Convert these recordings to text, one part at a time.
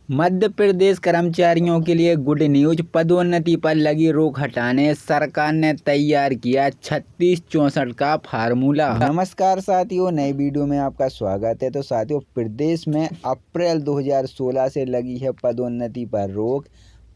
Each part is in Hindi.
मध्य प्रदेश कर्मचारियों के लिए गुड न्यूज। पदोन्नति पर लगी रोक हटाने सरकार ने तैयार किया 3664 का फार्मूला। नमस्कार साथियों, नई वीडियो में आपका स्वागत है। तो साथियों, प्रदेश में अप्रैल 2016 से लगी है पदोन्नति पर रोक।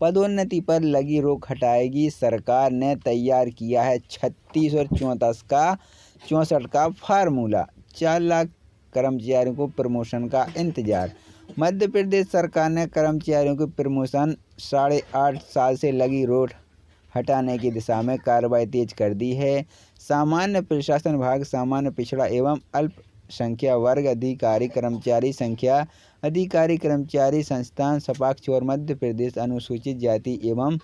पदोन्नति पर लगी रोक हटाएगी सरकार ने तैयार किया है 36 और 64 का फार्मूला। 4 लाख कर्मचारियों को प्रमोशन का इंतजार। मध्य प्रदेश सरकार ने कर्मचारियों की प्रमोशन 8.5 साल से लगी रोक हटाने की दिशा में कार्रवाई तेज कर दी है। सामान्य प्रशासन विभाग, सामान्य पिछड़ा एवं अल्पसंख्यक वर्ग अधिकारी कर्मचारी संस्थान सपाक्ष और मध्य प्रदेश अनुसूचित जाति एवं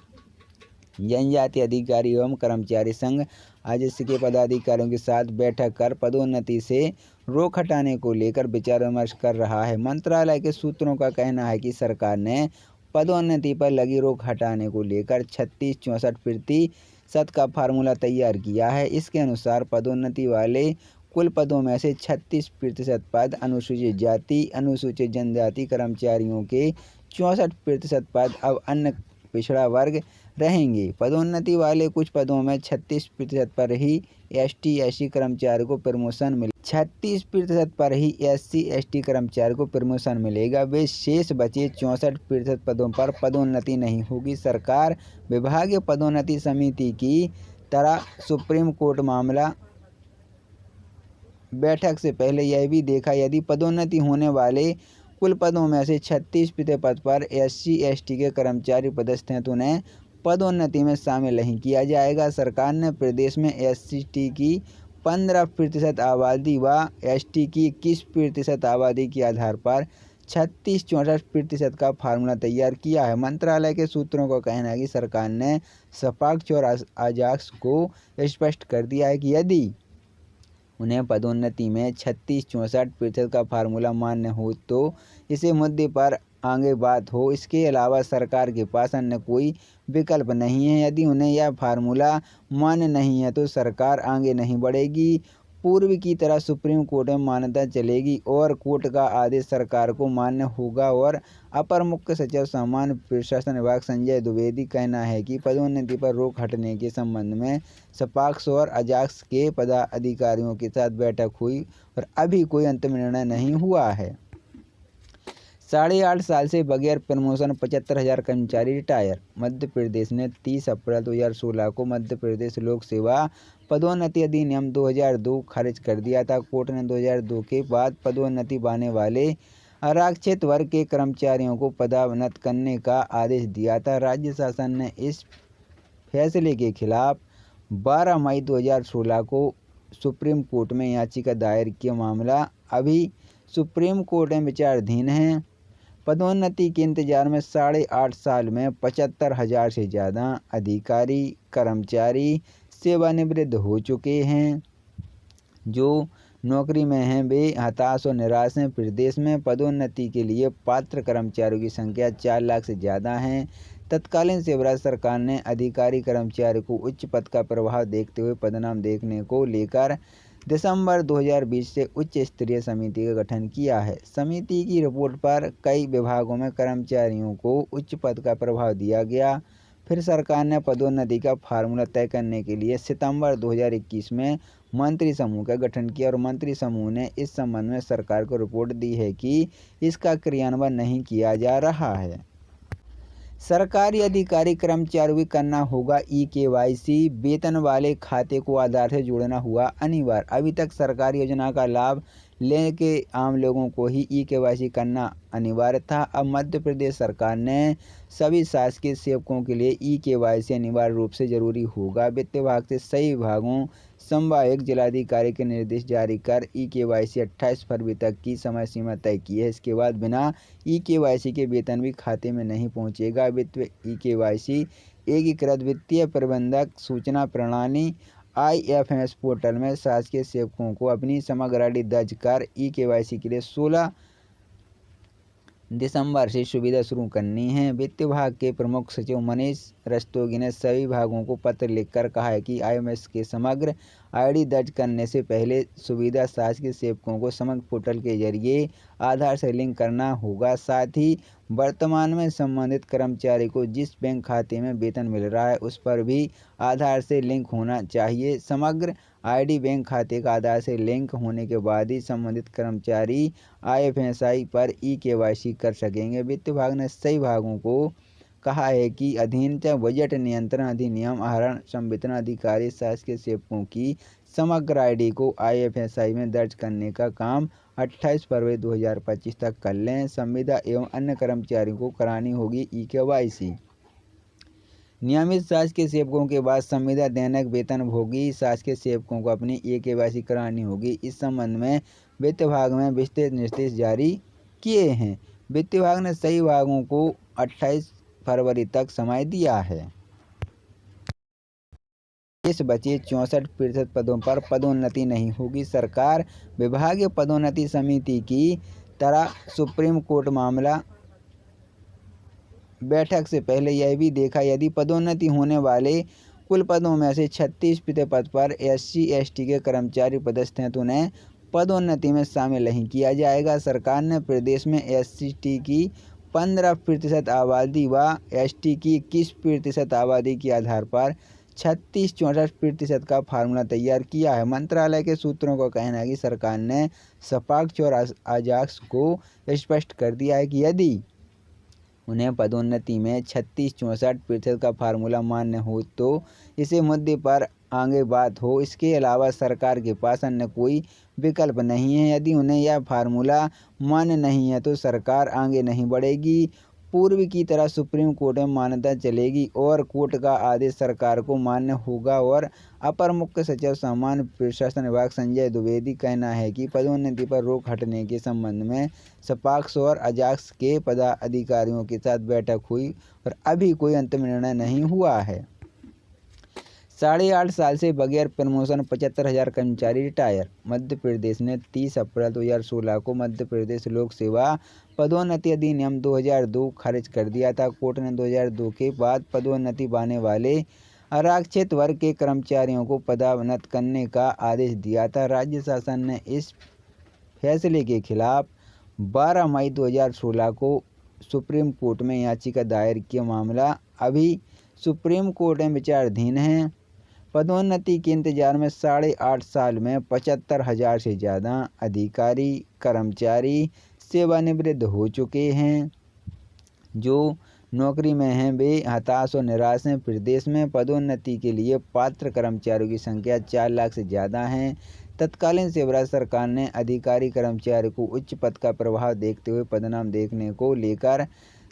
जनजाति अधिकारी एवं कर्मचारी संघ आज इसके पदाधिकारियों के साथ बैठक कर पदोन्नति से रोक हटाने को लेकर विचार विमर्श कर रहा है। मंत्रालय के सूत्रों का कहना है कि सरकार ने पदोन्नति पर लगी रोक हटाने को लेकर 36-64% का फार्मूला तैयार किया है। इसके अनुसार पदोन्नति वाले कुल पदों में से 36% पद अनुसूचित जाति अनुसूचित जनजाति कर्मचारियों के, 64% पद अब अन्य पिछड़ा वर्ग रहेंगे। पदोन्नति वाले कुछ पदों में 36% पर ही ST/SC कर्मचारी को प्रमोशन मिले 36% पर ही SC/ST कर्मचारी को प्रमोशन मिलेगा। वे शेष बचे 64% पदों पर पदोन्नति नहीं होगी। सरकार विभागीय पदोन्नति समिति की तरह सुप्रीम कोर्ट मामला बैठक से पहले यह भी देखा, यदि पदोन्नति होने वाले कुल पदों में से 36% पद पर SC/ST के कर्मचारी पदस्थ हैं तो उन्हें पदोन्नति में शामिल नहीं किया जाएगा। सरकार ने प्रदेश में SC/ST की 15% आबादी व ST की 21% आबादी के आधार पर 36-64% का फार्मूला तैयार किया है। मंत्रालय के सूत्रों का कहना है कि सरकार ने सपाक्ष और अजाक्स को स्पष्ट कर दिया है कि यदि उन्हें पदोन्नति में 36-64% का फार्मूला मान्य हो तो इसी मुद्दे पर आगे बात हो। इसके अलावा सरकार के पास अन्य कोई विकल्प नहीं है। यदि उन्हें यह फार्मूला मान्य नहीं है तो सरकार आगे नहीं बढ़ेगी। पूर्व की तरह सुप्रीम कोर्ट में मान्यता चलेगी और कोर्ट का आदेश सरकार को मान्य होगा। और अपर मुख्य सचिव सामान्य प्रशासन विभाग संजय द्विवेदी कहना है कि पदोन्नति पर रोक हटने के संबंध में सपाक्स और अजाक्स के पदाधिकारियों के साथ बैठक हुई और अभी कोई अंतिम निर्णय नहीं हुआ है। 8.5 साल से बगैर प्रमोशन 75,000 कर्मचारी रिटायर। मध्य प्रदेश ने 30 अप्रैल 2016 को मध्य प्रदेश लोक सेवा पदोन्नति अधिनियम 2002 खारिज कर दिया था। कोर्ट ने 2002 के बाद पदोन्नति पाने वाले आरक्षित वर्ग के कर्मचारियों को पदोन्नत करने का आदेश दिया था। राज्य शासन ने इस फैसले के खिलाफ 12 मई 2016 को सुप्रीम कोर्ट में याचिका दायर किया। मामला अभी सुप्रीम कोर्ट में विचाराधीन है। पदोन्नति के इंतजार में 8.5 साल में 75,000 से ज़्यादा अधिकारी कर्मचारी सेवानिवृत्त हो चुके हैं। जो नौकरी में हैं वे हताश और निराश हैं। प्रदेश में पदोन्नति के लिए पात्र कर्मचारियों की संख्या 4 लाख से ज़्यादा है। तत्कालीन शिवराज सरकार ने अधिकारी कर्मचारी को उच्च पद का प्रभाव देखते हुए पदनाम देखने को लेकर दिसंबर 2020 से उच्च स्तरीय समिति का गठन किया है। समिति की रिपोर्ट पर कई विभागों में कर्मचारियों को उच्च पद का प्रभाव दिया गया। फिर सरकार ने पदोन्नति का फार्मूला तय करने के लिए सितंबर 2021 में मंत्री समूह का गठन किया और मंत्री समूह ने इस संबंध में सरकार को रिपोर्ट दी है कि इसका क्रियान्वयन नहीं किया जा रहा है। सरकारी अधिकारी कर्मचारियों को करना होगा eKYC। वेतन वाले खाते को आधार से जोड़ना हुआ अनिवार्य। अभी तक सरकारी योजना का लाभ लेने के आम लोगों को ही eKYC करना अनिवार्य था। अब मध्य प्रदेश सरकार ने सभी शासकीय सेवकों के लिए eKYC अनिवार्य रूप से जरूरी होगा। वित्त विभाग से सही विभागों संभावित जिलाधिकारी के निर्देश जारी कर eKYC 28 फरवरी तक की समय सीमा तय की है। इसके बाद बिना eKYC के वेतन भी खाते में नहीं पहुंचेगा। वित्त eKYC एकीकृत वित्तीय प्रबंधक सूचना प्रणाली IFMS पोर्टल में शासकीय सेवकों को अपनी समग्र आईडी दर्ज कर eKYC के लिए 16 दिसंबर से सुविधा शुरू करनी है। वित्त विभाग के प्रमुख सचिव मनीष रस्तोगी ने सभी विभागों को पत्र लिखकर कहा है कि IFMS के समग्र आईडी दर्ज करने से पहले सुविधा शासकीय सेवकों को समग्र पोर्टल के जरिए आधार से लिंक करना होगा। साथ ही वर्तमान में संबंधित कर्मचारी को जिस बैंक खाते में वेतन मिल रहा है उस पर भी आधार से लिंक होना चाहिए। समग्र आईडी बैंक खाते का आधार से लिंक होने के बाद ही संबंधित कर्मचारी आईएफएसआई पर ई-केवाईसी कर सकेंगे। वित्त विभाग ने सही भागों को कहा है कि अधीनतम बजट नियंत्रण अधिनियम आहरण संवितरण अधिकारी शासकीय सेवकों की समग्र आईडी को आईएफएसआई में दर्ज करने का काम 28 फरवरी 2025 तक कर लें। संविदा एवं अन्य कर्मचारियों को करानी होगी ई-केवाईसी। नियमित शासकीय सेवकों के बाद संविदा दैनिक वेतनभोगी शासकीय सेवकों को अपनी ई-केवाईसी करानी होगी। इस संबंध में वित्त विभाग में विस्तृत निर्देश जारी किए हैं। वित्त विभाग ने सही विभागों को 28 फरवरी तक समय दिया है। शेष बचे 64% पदों पर पदोन्नति नहीं होगी। सरकार विभागीय पदोन्नति समिति की तरह सुप्रीम कोर्ट मामला बैठक से पहले यह भी देखा यदि पदोन्नति होने वाले कुल पदों में से 36% पद पर SC/ST के कर्मचारी पदस्थ हैं तो उन्हें पदोन्नति में शामिल नहीं किया जाएगा। सरकार ने प्रदेश में SC/ST की 15% आबादी व ST की 21% आबादी के आधार पर 36-64% का फार्मूला तैयार किया है। मंत्रालय के सूत्रों का कहना है कि सरकार ने सपाक्स और अजाक्स को स्पष्ट कर दिया है कि यदि उन्हें पदोन्नति में 36-64% का फार्मूला मान्य हो तो इसी मुद्दे पर आगे बात हो। इसके अलावा सरकार के पास अन्य कोई विकल्प नहीं है। यदि उन्हें यह फार्मूला मान्य नहीं है तो सरकार आगे नहीं बढ़ेगी। पूर्व की तरह सुप्रीम कोर्ट में मान्यता चलेगी और कोर्ट का आदेश सरकार को मान्य होगा। और अपर मुख्य सचिव सामान्य प्रशासन विभाग संजय द्विवेदी कहना है कि पदोन्नति पर रोक हटने के संबंध में सपाक्स और अजाक्स के पदाधिकारियों के साथ बैठक हुई और अभी कोई अंतिम निर्णय नहीं हुआ है। 8.5 साल से बगैर प्रमोशन 75,000 कर्मचारी रिटायर। मध्य प्रदेश ने 30 अप्रैल 2016 को मध्य प्रदेश लोक सेवा पदोन्नति अधिनियम 2002 खारिज कर दिया था। कोर्ट ने 2002 के बाद पदोन्नति पाने वाले आरक्षित वर्ग के कर्मचारियों को पदोन्नत करने का आदेश दिया था। राज्य शासन ने इस फैसले के खिलाफ 12 मई 2016 को सुप्रीम कोर्ट में याचिका दायर किया। मामला अभी सुप्रीम कोर्ट में विचाराधीन है। पदोन्नति के इंतजार में 8.5 साल में 75,000 से ज़्यादा अधिकारी कर्मचारी सेवानिवृत्त हो चुके हैं। जो नौकरी में हैं वे हताश और निराश हैं। प्रदेश में पदोन्नति के लिए पात्र कर्मचारियों की संख्या 4 लाख से ज़्यादा है। तत्कालीन शिवराज सरकार ने अधिकारी कर्मचारी को उच्च पद का प्रभाव देखते हुए पदनाम देखने को लेकर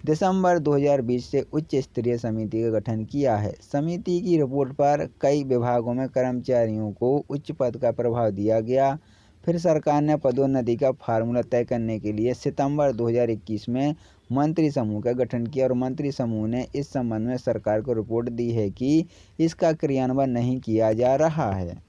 दिसंबर 2020 से उच्च स्तरीय समिति का गठन किया है। समिति की रिपोर्ट पर कई विभागों में कर्मचारियों को उच्च पद का प्रभाव दिया गया। फिर सरकार ने पदोन्नति का फार्मूला तय करने के लिए सितंबर 2021 में मंत्री समूह का गठन किया और मंत्री समूह ने इस संबंध में सरकार को रिपोर्ट दी है कि इसका क्रियान्वयन नहीं किया जा रहा है।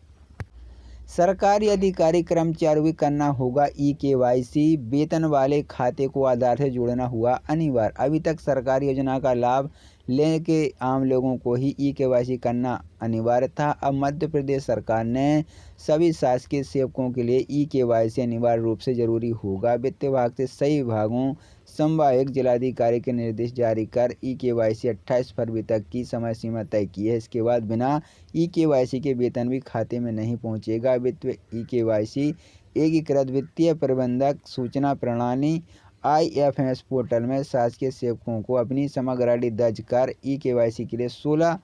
सरकारी अधिकारी कर्मचारियों को करना होगा ई-केवाईसी। वेतन वाले खाते को आधार से जोड़ना हुआ अनिवार्य। अभी तक सरकारी योजना का लाभ लेने के आम लोगों को ही ई-केवाईसी करना अनिवार्य था। अब मध्य प्रदेश सरकार ने सभी शासकीय सेवकों के लिए ई-केवाईसी अनिवार्य रूप से जरूरी होगा। वित्त विभाग से सही विभागों संभावित जिलाधिकारी के निर्देश जारी कर ई-केवाईसी 28 फरवरी तक की समय सीमा तय की है। इसके बाद बिना ई-केवाईसी के वेतन भी खाते में नहीं पहुंचेगा। ई-केवाईसी एकीकृत वित्तीय प्रबंधक सूचना प्रणाली IFMS पोर्टल में शासकीय सेवकों को अपनी समग्र आईडी दर्ज कर ई-केवाईसी के लिए 16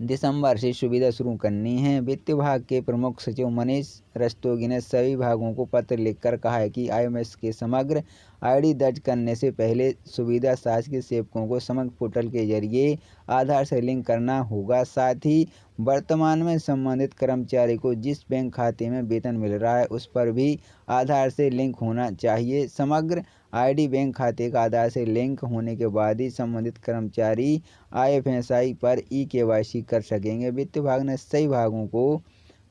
दिसंबर से सुविधा शुरू करनी है। वित्त विभाग के प्रमुख सचिव मनीष रस्तोगी ने सभी विभागों को पत्र लिखकर कहा है कि IFMS के समग्र आईडी दर्ज करने से पहले सुविधा शासकीय सेवकों को समग्र पोर्टल के जरिए आधार से लिंक करना होगा। साथ ही वर्तमान में संबंधित कर्मचारी को जिस बैंक खाते में वेतन मिल रहा है उस पर भी आधार से लिंक होना चाहिए। समग्र आईडी बैंक खाते का आधार से लिंक होने के बाद ही संबंधित कर्मचारी IFMS पर ई-केवाईसी कर सकेंगे। वित्त विभाग ने सही विभागों को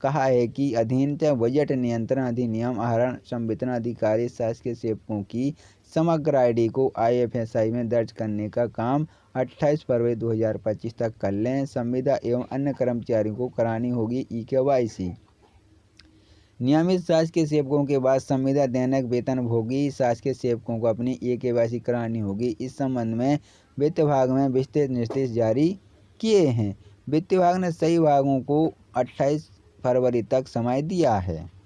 कहा है कि अधीनतम बजट नियंत्रण अधिनियम आहरण संवितरण अधिकारी शासकीय सेवकों की समग्र आईडी को IFSI में दर्ज करने का काम 28 फरवरी 2025 तक कर लें। संविदा एवं अन्य कर्मचारियों को करानी होगी eKYC। नियमित शासकीय सेवकों के बाद संविदा दैनिक वेतनभोगी शासकीय सेवकों को अपनी eKYC करानी होगी। इस संबंध में वित्त विभाग में विस्तृत निर्देश जारी किए हैं। वित्त विभाग ने सही विभागों को 28 फरवरी तक समय दिया है।